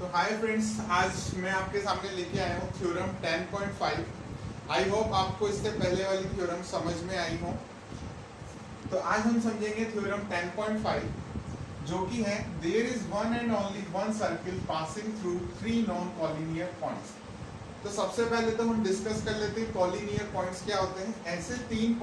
तो hi friends, आज मैं आपके सामने लेके आया हूँ थ्योरम 10.5। आई होप आपको इससे पहले वाली थ्योरम समझ में आई हो। तो आज हम समझेंगे थ्योरम 10.5, जो कि है there is one and only one circle passing through three non collinear points. तो सबसे पहले तो हम डिस्कस कर लेते हैं कॉलिनियर पॉइंट्स क्या होते हैं। ऐसे तीन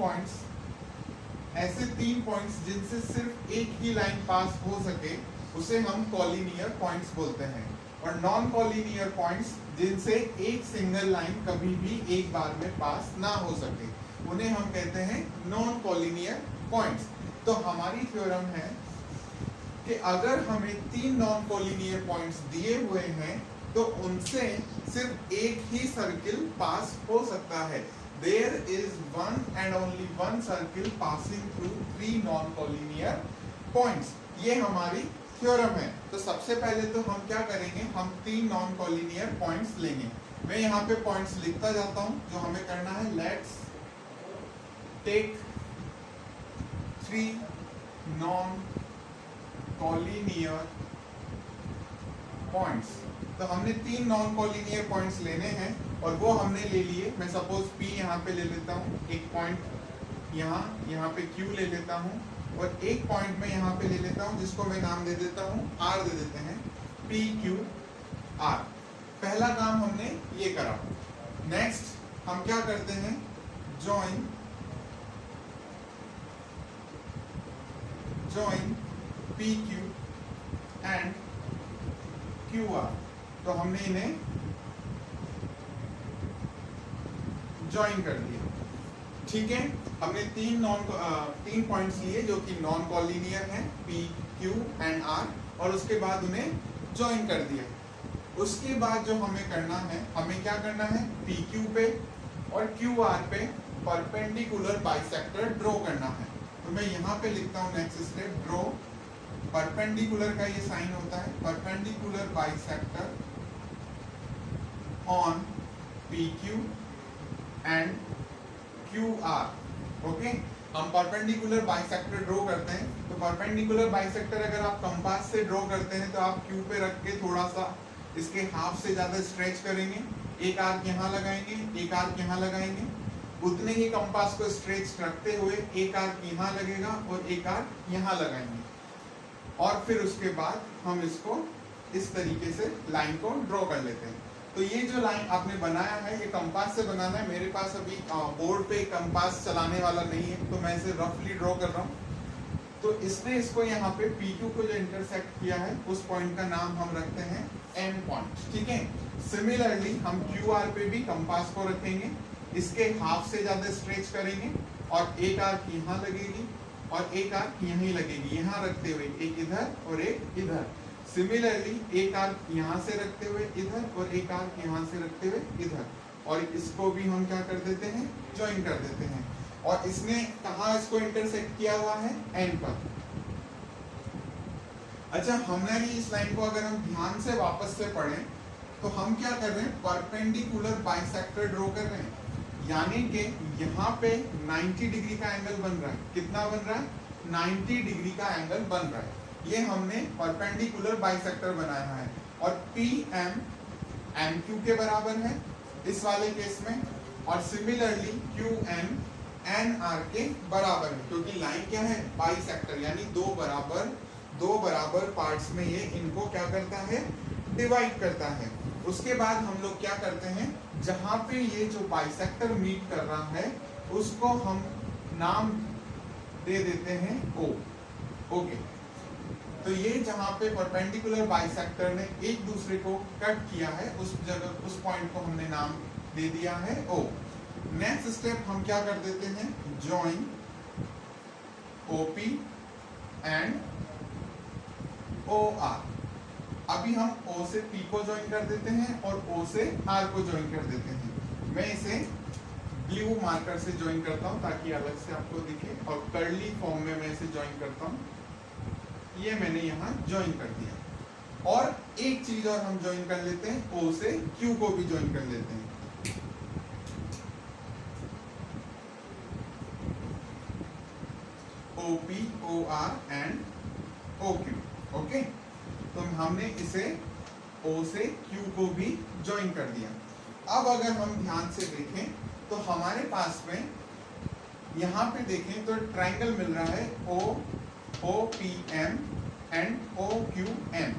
पॉइंट्स जिनसे सिर्फ एक ही लाइन पास हो सके उसे हम कॉलिनियर पॉइंट्स बोलते हैं। और नॉन कॉलिनियर पॉइंट्स जिनसे एक सिंगल लाइन कभी भी एक बार में पास ना हो सके उन्हें हम कहते हैं नॉन कॉलिनियर पॉइंट्स। तो हमारी थ्योरम है कि अगर हमें तीन नॉन कॉलिनियर पॉइंट्स दिए हुए हैं तो उनसे सिर्फ एक ही सर्किल पास हो सकता है। There is one and only one circle passing through three non-collinear points। ये हमारी थ्योरम है। तो सबसे पहले तो हम क्या करेंगे, हम तीन नॉन कॉलिनियर पॉइंट्स लेंगे। मैं यहाँ पे पॉइंट्स लिखता जाता हूँ जो हमें करना है। Let's take three non collinear points. तो हमने तीन नॉन कॉलिनियर पॉइंट्स लेने हैं और वो हमने ले लिए। मैं सपोज P यहाँ पे ले लेता हूँ, एक पॉइंट यहाँ पे Q ले लेता हूँ और एक पॉइंट में यहाँ पे ले लेता हूँ जिसको मैं नाम दे देता हूँ R दे देते हैं, PQR। पहला काम हमने ये करा। नेक्स्ट हम क्या करते हैं, जॉइन PQ एंड QR। तो हमने इन्हें ज्वाइन कर दिया। ठीक है, हमने तीन पॉइंट्स लिए जो कि नॉन कॉलिनियर हैं, P, Q एंड R, और उसके बाद उन्हें ज्वाइन कर दिया। उसके बाद जो हमें करना है, हमें क्या करना है, PQ पे और QR पे परपेंडिकुलर बाइसेक्टर ड्रॉ करना है। तो मैं यहाँ पे लिखता हूँ नेक्स्ट स्टेप, ड्रॉ परपेंडिकुलर का ये साइन होता है, perpendicular bisector on PQ and QR। Okay, हम परपेंडिकुलर बाइसेक्टर ड्रॉ करते हैं। तो परपेंडिकुलर बाइसेक्टर अगर आप कंपास से ड्रॉ करते हैं तो आप Q पे रख के थोड़ा सा इसके हाफ से ज्यादा स्ट्रेच करेंगे, एक आर्क यहाँ लगाएंगे, एक आर्क यहाँ लगाएंगे। उतने ही कंपास को स्ट्रेच रखते हुए एक आर्क यहाँ लगेगा और एक आर्क यहाँ लगाएंगे। और फिर उसके बाद हम इसको इस तरीके से लाइन को ड्रॉ कर लेते हैं। तो ये जो लाइन आपने बनाया है ये कंपास से बनाना है। मेरे पास अभी बोर्ड पे कंपास चलाने वाला नहीं है तो मैं इसे रफली ड्रॉ कर रहा हूँ। तो इसने इसको यहाँ पे PQ को जो इंटरसेक्ट किया है उस पॉइंट का नाम हम रखते हैं M पॉइंट। ठीक है, सिमिलरली हम QR पे भी कंपास को रखेंगे, इसके हाफ से ज्यादा स्ट्रेच करेंगे और एक आर्क यहाँ लगेगी और एक आर्क यहीं लगेगी, यहाँ रखते हुए एक इधर और एक इधर। सिमिलरली एक आर्क यहाँ से रखते हुए इधर और एक आर्क यहाँ से रखते हुए इधर, और इसको भी हम क्या कर देते हैं, ज्वाइन कर देते हैं। और इसने कहाँ इसको इंटरसेक्ट किया हुआ है, N पर। अच्छा, हमने भी इस लाइन को अगर हम ध्यान से वापस से पढ़ें तो हम क्या कर रहे हैं, परपेंडिकुलर बाइसेक्टर ड्रॉ कर रहे हैं। यानी कि यहाँ पे 90 डिग्री का एंगल बन रहा है। कितना बन रहा है, 90 डिग्री का एंगल बन रहा है। ये हमने परपेंडिकुलर बाइसेक्टर बनाया है। और PM MQ के बराबर है इस वाले केस में, और सिमिलरली QM NR के बराबर है, क्योंकि लाइन क्या है, बाइसेक्टर, यानी दो बराबर पार्ट्स में ये इनको क्या करता है, डिवाइड करता है। उसके बाद हम लोग क्या करते हैं, जहां पे ये जो बाइसेक्टर मीट कर रहा है उसको हम नाम दे देते हैं O। ओके, तो ये जहां पे परपेंडिकुलर बाइसेक्टर ने एक दूसरे को कट किया है उस जगह, उस पॉइंट को हमने नाम दे दिया है O। नेक्स्ट स्टेप हम क्या कर देते हैं, जॉइन OP एंड OR। अभी हम O से P को ज्वाइन कर देते हैं और O से R को ज्वाइन कर देते हैं। मैं इसे ब्लू मार्कर से ज्वाइन करता हूँ ताकि अलग से आपको दिखे, और कर्ली फॉर्म में मैं इसे ज्वाइन करता हूँ। ये मैंने यहाँ ज्वाइन कर दिया। और एक चीज और हम ज्वाइन कर लेते हैं, O से Q को भी ज्वाइन कर लेते हैं। OP, OR and OQ। Okay, तो हमने इसे O से Q को भी ज्वाइन कर दिया। अब अगर हम ध्यान से देखें तो हमारे पास में यहाँ पे देखें तो ट्राइंगल मिल रहा है OPM एंड OQM।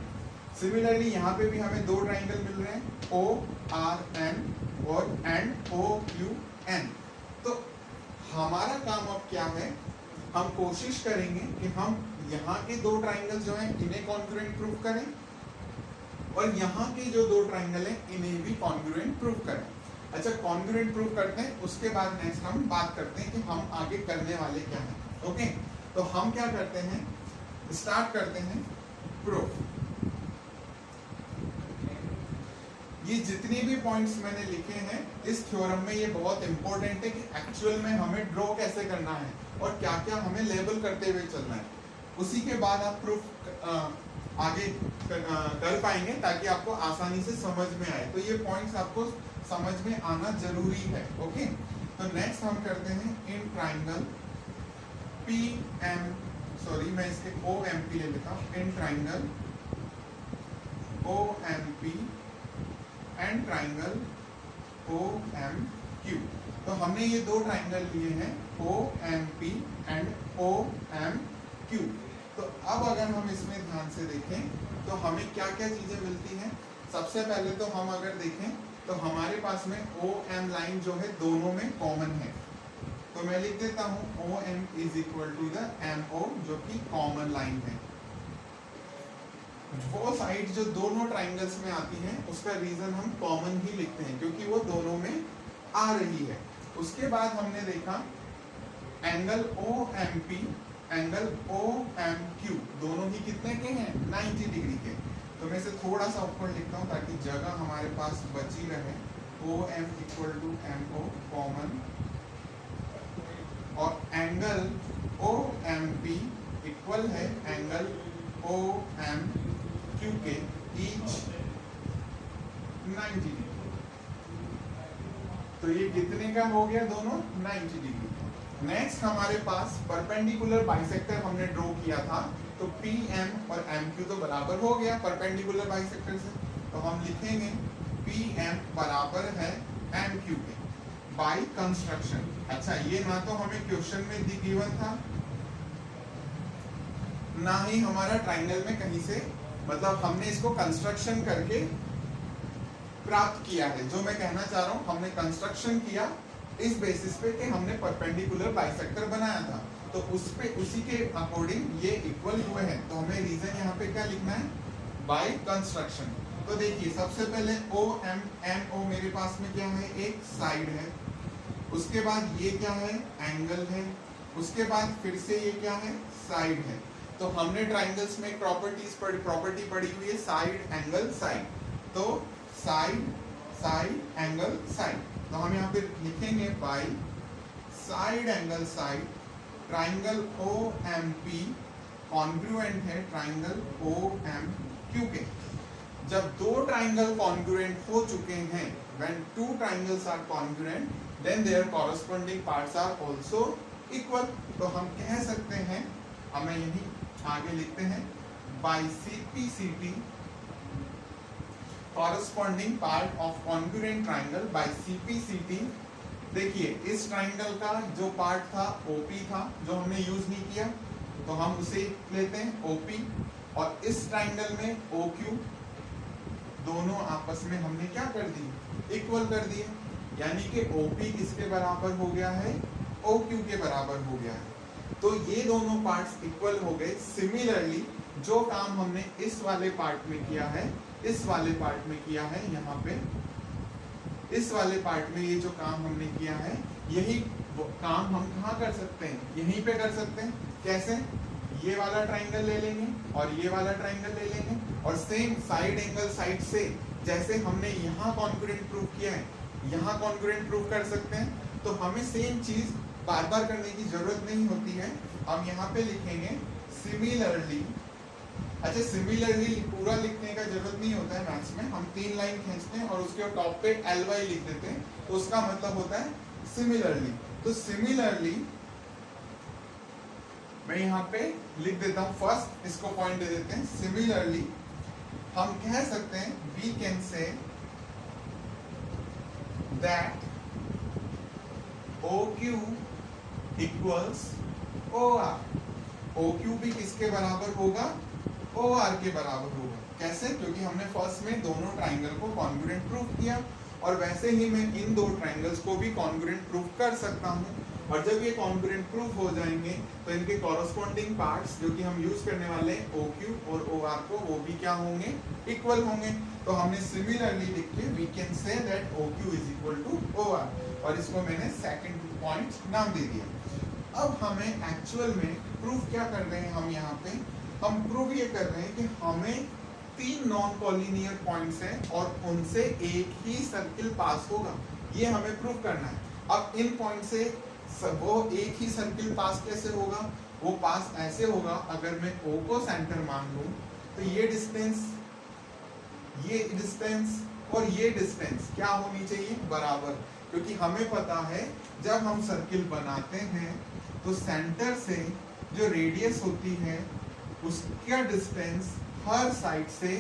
सिमिलरली यहाँ पे भी हमें दो ट्राइंगल मिल रहे हैं ORM और एंड OQN। तो हमारा काम अब क्या है, हम कोशिश करेंगे कि हम यहाँ के दो ट्राइंगल जो हैं इन्हें कॉन्ग्रुएंट प्रूव करें और यहाँ के जो दो ट्राइंगल हैं इन्हें भी कॉन्ग्रुएंट प्रूव करें। अच्छा, कॉन्ग्रुएंट प्रूव करते हैं, उसके बाद नेक्स्ट हम बात करते हैं कि हम आगे करने वाले क्या हैं। ओके, तो हम क्या करते हैं, स्टार्ट करते हैं प्रूफ। ये जितने भी पॉइंट्स मैंने लिखे हैं इस थ्योरम में ये बहुत इंपॉर्टेंट है कि एक्चुअल में हमें ड्रॉ कैसे करना है और क्या क्या हमें लेबल करते हुए चलना है। उसी के बाद आप प्रूफ आगे कर पाएंगे ताकि आपको आसानी से समझ में आए। तो ये पॉइंट्स आपको समझ में आना जरूरी है। ओके, तो नेक्स्ट हम करते हैं इन ट्राइंगल मैं इसके OMP ले लेता हूँ। In triangle OMP and triangle OMQ। तो हमने ये दो ट्राइंगल लिए हैं OMP एंड OMQ। तो अब अगर हम इसमें ध्यान से देखें तो हमें क्या क्या चीजें मिलती हैं। सबसे पहले तो हम अगर देखें तो हमारे पास में OM लाइन जो है दोनों में कॉमन है। तो मैं लिख देता हूं OM is equal to the MO जो कि कॉमन लाइन है। वो साइड जो दोनों ट्राइंगल्स में आती है उसका रीजन हम कॉमन ही लिखते हैं क्योंकि वो दोनों में आ रही है। उसके बाद हमने देखा एंगल OMP एंगल OMQ दोनों ही कितने के हैं, 90 डिग्री के। तो मैं इसे थोड़ा सा ऊपर लिखता हूँ ताकि जगह हमारे पास बची रहे। OM equal to MO common और एंगल OMP इक्वल है एंगल OMQ के ईच 90 डिग्री। तो ये कितने का हो गया, दोनों 90 डिग्री। नेक्स्ट हमारे पास परपेंडिकुलर बाइसेक्टर हमने ड्रॉ किया था। तो PM और MQ तो बराबर हो गया परपेंडिकुलर बाइसेक्टर से। तो हम लिखेंगे PM बराबर है MQ के बाय कंस्ट्रक्शन। अच्छा, ये ना तो हमें क्वेश्चन में गिवन था ना ही हमारा ट्राइंगल में कहीं से, मतलब हमने इसको कंस्ट्रक्शन करके प्राप्त किया है। जो मैं कहना चाह रहा हूं, हमने कंस्ट्रक्शन किया इस बेसिस पे कि हमने परपेंडिकुलर बाइसेक्टर बनाया था। तो उसी के अकॉर्डिंग ये इक्वल हुए हैं। तो हमें रीजन यहाँ पे क्या लिखना है, बाय कंस्ट्रक्शन। तो देखिए सबसे पहले OMO मेरे पास में क्या है, एक साइड है। उसके बाद ये क्या है, एंगल है। उसके बाद फिर से ये क्या है, साइड है। तो हमने ट्राइंगल्स में प्रॉपर्टी पढ़ी हुई है साइड एंगल साइड। तो साइड साइड एंगल साइड। तो हम यहाँ पे लिखेंगे by side angle side triangle OMP congruent है ट्राइंगल OMQ के। जब दो ट्राइंगल कॉन्ग्रुएंट हो चुके हैं, when two triangles are congruent, then their corresponding parts are also equal। तो हम कह सकते हैं, हमें यही आगे लिखते हैं by CPCT corresponding part of congruent triangle by CPCT। देखिए इस ट्राइंगल का जो पार्ट था OP था जो हमने यूज नहीं किया, तो हम उसे लेते हैं OP। और इस ट्राइंगल में OQ दोनों आपस में हमने क्या कर दी, इक्वल कर दिए। यानी कि OP किसके बराबर हो गया है, OQ के बराबर हो गया है। तो ये दोनों पार्ट्स इक्वल हो गए। सिमिलरली जो काम हमने इस वाले पार्ट में किया है, इस वाले पार्ट में किया है, यहाँ पे इस वाले पार्ट में ये जो काम हमने किया है, यही काम हम कहाँ कर सकते हैं, यहीं पे कर सकते हैं। कैसे, ये वाला ट्राइंगल ले लेंगे और ये वाला ट्राइंगल ले लेंगे और सेम साइड एंगल साइड से जैसे हमने यहाँ कॉन्ग्रुएंट प्रूव किया है, यहाँ कॉन्ग्रुएंट प्रूव कर सकते हैं। तो हमें सेम चीज बार बार करने की जरूरत नहीं होती है। हम यहाँ पे लिखेंगे सिमिलरली। अच्छा, सिमिलरली पूरा लिखने का जरूरत नहीं होता है मैथ्स में, हम 3 लाइन खींचते हैं और उसके टॉप पे LY लिख देते हैं, तो उसका मतलब होता है सिमिलरली। तो सिमिलरली मैं यहाँ पे लिख देता हूँ, फर्स्ट इसको पॉइंट दे देते हैं। सिमिलरली हम कह सकते हैं we can say that OQ equals OR। OQ भी किसके बराबर होगा? OR के बराबर होगा। कैसे? क्योंकि हमने फर्स्ट में दोनों ट्राइंगल को कॉन्ग्रुएंट प्रूफ किया, और वैसे ही मैं इन दो ट्राइंगल्स को भी कॉन्ग्रुएंट प्रूफ कर सकता हूँ। और जब ये कॉन्ग्रुएंट प्रूफ हो जाएंगे तो इनके कॉरस्पॉन्डिंग पार्ट्स जो कि हम यूज करने वाले हैं OQ और OR को, वो भी क्या होंगे? इक्वल होंगे। तो हमने सिमिलरली लिख के we can say that OQ is equal to OR, और इसको मैंने सेकंड पॉइंट नाम दे दिया। अब हमें एक्चुअल में प्रूफ क्या कर रहे हैं? हम यहाँ पे हम प्रूफ ये कर रहे हैं कि हमें 3 नॉन कॉलिनियर पॉइंट्स हैं और उनसे एक ही सर्किल पास होगा, ये हमें प्रूफ करना है। अब इन पॉइंट से वो एक ही सर्किल पास कैसे होगा? वो पास ऐसे होगा, अगर मैं O को सेंटर मान लूं तो ये डिस्टेंस और ये डिस्टेंस क्या होनी चाहिए? बराबर। क्योंकि हमें पता है जब हम सर्किल बनाते हैं तो सेंटर से जो रेडियस होती है उसका डिस्टेंस हर साइड से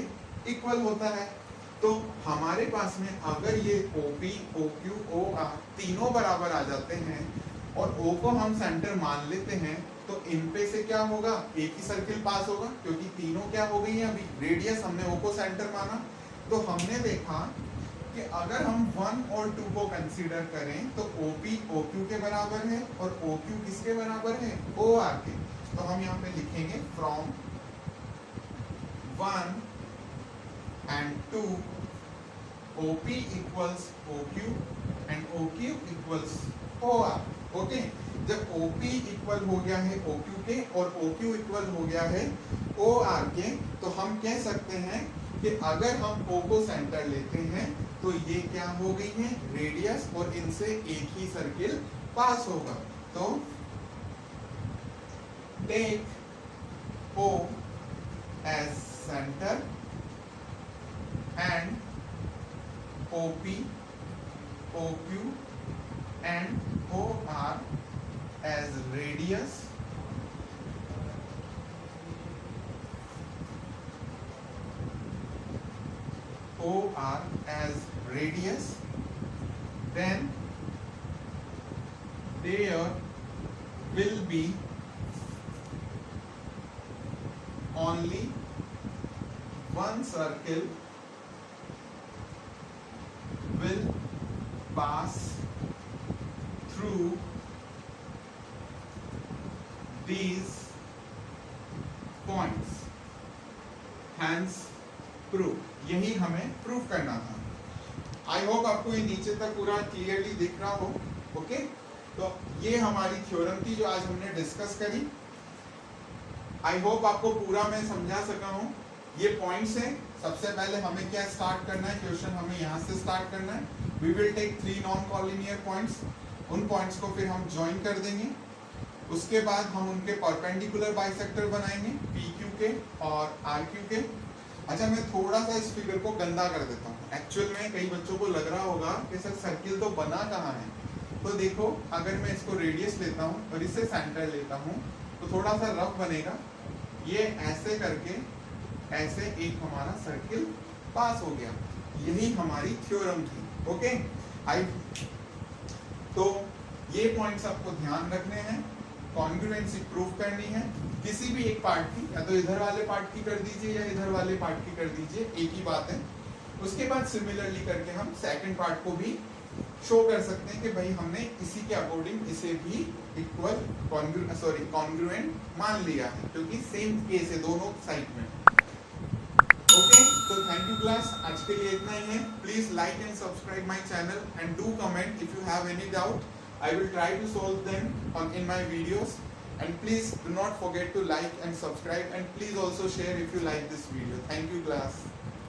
इक्वल होता है। तो हमारे पास में अगर ये OP, OQ, OR तीनों बराबर आ जाते हैं और O को हम सेंटर मान लेते हैं, तो इन पे से क्या होगा? एक ही सर्किल पास होगा, क्योंकि तीनों क्या हो गई हैं? अभी रेडियस हमने O को सेंटर माना। तो हमने देखा कि अगर हम 1 और 2 को कंसीडर करें तो OP OQ के बराबर है और OQ किसके बराबर है? OR के। तो हम यहाँ पे लिखेंगे from 1 and 2 OP equals OQ and OQ equals OR। Okay, जब OP इक्वल हो गया है OQ के और OQ इक्वल हो गया है OR के, तो हम कह सकते हैं कि अगर हम O को सेंटर लेते हैं तो ये क्या हो गई है? रेडियस, और इनसे एक ही सर्किल पास होगा। तो take O as center and OP, OQ and OR as radius then there will be only one circle will pass through these points, hence proof। यही हमें प्रूफ करना था। आई होप आपको ये नीचे तक पूरा क्लियरली दिख रहा हो। ओके, तो ये हमारी थ्योरम थी जो आज हमने डिस्कस करी। आई होप आपको पूरा मैं समझा सका हूँ। ये पॉइंट्स हैं। सबसे पहले हमें क्या स्टार्ट करना है? क्वेश्चन हमें यहाँ से स्टार्ट करना है। We will take 3 non collinear points. उन पॉइंट्स को फिर हम ज्वाइन कर देंगे। उसके बाद हम उनके परपेंडिकुलर बाइसेक्टर बनाएंगे, PQ के और RQ के। अच्छा, मैं थोड़ा सा इस फिगर को गंदा कर देता हूँ। एक्चुअल में कई बच्चों को लग रहा होगा कि सर सर्किल तो बना कहाँ है। तो देखो, अगर मैं इसको रेडियस लेता हूँ और इसे सेंटर लेता हूँ तो थोड़ा सा रफ बनेगा। ये ऐसे करके ऐसे एक हमारा सर्किल पास हो गया। यही हमारी थ्योरम थी। ओके, तो ये पॉइंट्स आपको ध्यान रखने हैं। कॉन्ग्रुएंसी प्रूव करनी है किसी भी एक पार्ट की, या तो इधर वाले पार्ट की कर दीजिए या इधर वाले पार्ट की कर दीजिए, एक ही बात है। उसके बाद सिमिलरली करके हम सेकंड पार्ट को भी शो कर सकते हैं कि भाई हमने इसी के अकॉर्डिंग इसे भी इक्वल कॉन्ग्रुएंट मान लिया है, क्योंकि सेम केस है दोनों साइड में। ओके, तो थैंक यू क्लास, आज के लिए इतना ही है। Please like and subscribe my channel and do comment if you have any doubt. I will try to solve them in my videos, and please do not forget to like and subscribe, and please also share if you like this video. Thank you class.